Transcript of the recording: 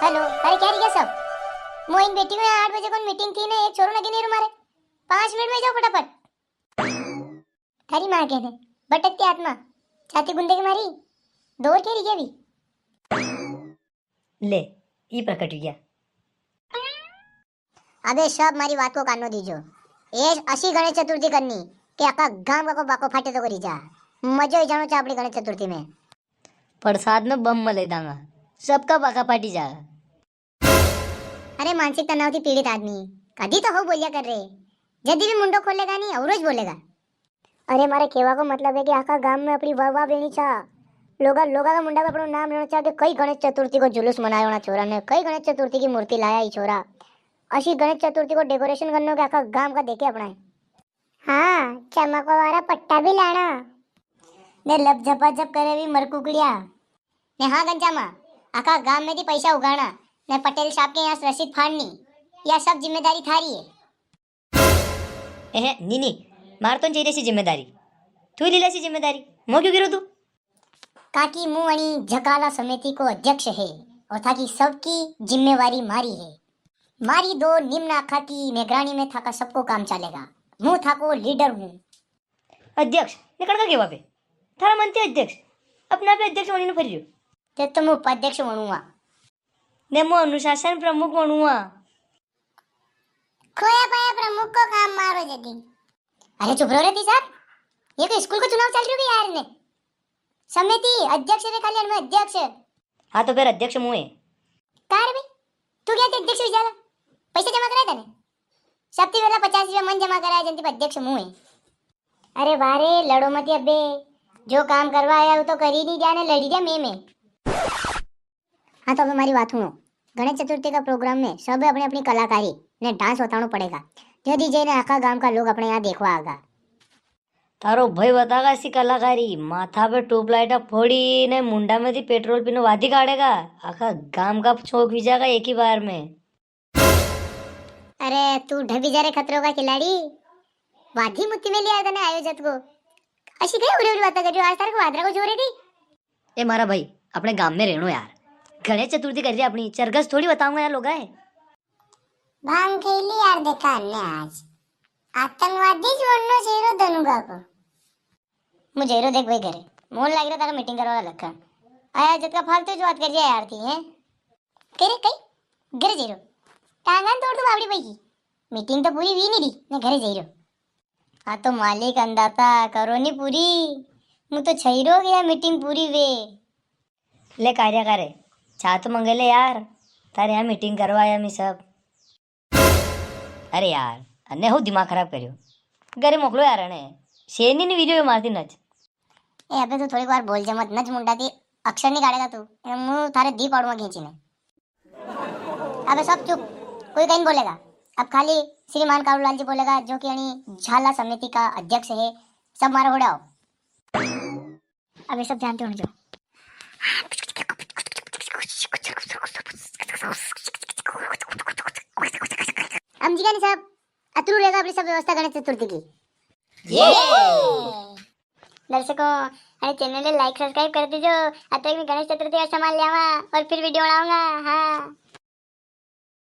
Hello, अरे क्या रिया सब मोइन बेटी में 8 बजे कोन मीटिंग थी ने एक छोरो लगी नहीं मारे 5 मिनट में जाओ फटाफट। थारी मां कहते भटकती आत्मा छाती गुंदे के मारी दौड़ के रिया भी ले ई प्रकट गया। अबे सब मारी बात को कानो दीजो। ए अशी गणेश चतुर्थी करनी के आका गाम को बाको फाटे तो करी जा मजो ही जानो चापड़ी गणेश चतुर्थी में प्रसाद में बम मले दांगा सबका बाका पाटी जागा। अरे मानसिक तनाव थी पीड़ित आदमी कदी तो हो बोलिया कर रहे जदी भी मुंडो खोलेगा नहीं अवरोज बोलेगा। अरे मारे केवा को मतलब है कि आखा गाम में अपनी वाह वाह बेनी चा लोगा लोगा का मुंडा पे अपनो नाम लेना चाह के कई गणेश चतुर्थी को जुलूस मनायो ना छोरा ने कई गणेश चतुर्थी की मूर्ति लाया ही छोरा अशी गणेश चतुर्थी को डेकोरेशन करने के आखा गाम का देखे अपना। हाँ चमकवा वाला पट्टा भी लाना ने लब झपा झप करे भी मरकुकड़िया ने हाँ गंजामा आखा गाम में दी पैसा उगाना ने पटेल साहब के यहाँ रसीद फाड़नी या सब जिम्मेदारी थारी है। नीनी मार तो चाहिए सी जिम्मेदारी तू ही लीला सी जिम्मेदारी मो क्यों गिरो तू काकी मुंह झकाला समिति को अध्यक्ष है और था कि सबकी जिम्मेवारी मारी है मारी दो निम्न आखा की निगरानी में था का सबको काम चलेगा मुंह था को लीडर हूँ। अध्यक्ष निकल का केवा पे थारा मनते अध्यक्ष अपना पे अध्यक्ष बनी फरी जो ते तो मैं उपाध्यक्ष बनूंगा ने मो अनुशासन प्रमुख बनूंगा खोया पाया प्रमुख को काम मारो जदी। अरे चुप रहो रे सर ये तो स्कूल का चुनाव चल रही है यार ने समिति अध्यक्ष रे कल्याण में अध्यक्ष। हाँ तो फिर अध्यक्ष मुँह है का रे भाई तू क्या ते अध्यक्ष विचारा पैसे जमा कराए तने सबती वेला 50 रुपया मन जमा कराया जंती पर अध्यक्ष मुँह है। अरे वारे लड़ो मत अबे जो काम करवा आया वो तो कर ही नहीं दिया ने लड़ी दिया मैं। हाँ तो अब हमारी बात सुनो गणेश चतुर्थी का प्रोग्राम में सब अपनी अपनी कलाकारी ने डांस बताना पड़ेगा यदि जैने आखा गांव का लोग अपने यहाँ देखवा आगा। तारो भाई बतागा सी कलाकारी माथा पे ट्यूबलाइट फोड़ी ने मुंडा में दी पेट्रोल पीनो वादी काटेगा आखा गांव का चौक भी जाएगा एक ही बार में। अरे तू ढबी जा रे खतरों का खिलाड़ी वादी मुत्ती में लिया तने आयोजक को अशी कई उड़ी उड़ी बातें कर रही हो आज तार को वादरा को जोरे दी। ए मारा भाई अपने गांव में रहनो यार गणेश चतुर्थी कर रही अपनी चरगस थोड़ी बताऊंगा यार लोग आए भांग खेली यार देखा ने आज आतंकवादी जोड़नो जेरो धनुगा को मुझे जेरो देख भाई करे मोन लाग रहा था मीटिंग करवा लखन आया जत का फालतू जो बात कर रही है यार थी हैं करे कई घरे जेरो टांगन तोड़ दो बावड़ी भाई की मीटिंग तो पूरी हुई नहीं दी ने घरे जेरो। हाँ तो मालिक अंदाता करो नहीं पूरी मु तो छैरो गया मीटिंग पूरी वे ले कार्य करे चाह तो मंगेले यार तारे यहाँ मीटिंग करवाया मैं सब। अरे यार अन्य हो दिमाग खराब करियो घरे मोकलो यार ने शेरनी ने वीडियो मारती नच ए अबे तो थोड़ी बार बोल जा मत नच मुंडा दी अक्षर नहीं काटेगा तू मुंह थारे दी पाड़ूंगा खींची में। अबे सब चुप कोई कहीं बोलेगा अब खाली श्रीमान कालूलाल जी बोलेगा जो कि यानी झाला समिति का अध्यक्ष है सब मारो उड़ाओ। अबे सब जानते हो जो हम जी का साहब अतरू रहेगा अपनी सब व्यवस्था गणेश चतुर्थी की। दर्शकों हमारे चैनल में लाइक सब्सक्राइब कर दीजिए। अब तक मैं गणेश चतुर्थी का सामान ले आऊंगा और फिर वीडियो बनाऊंगा। हाँ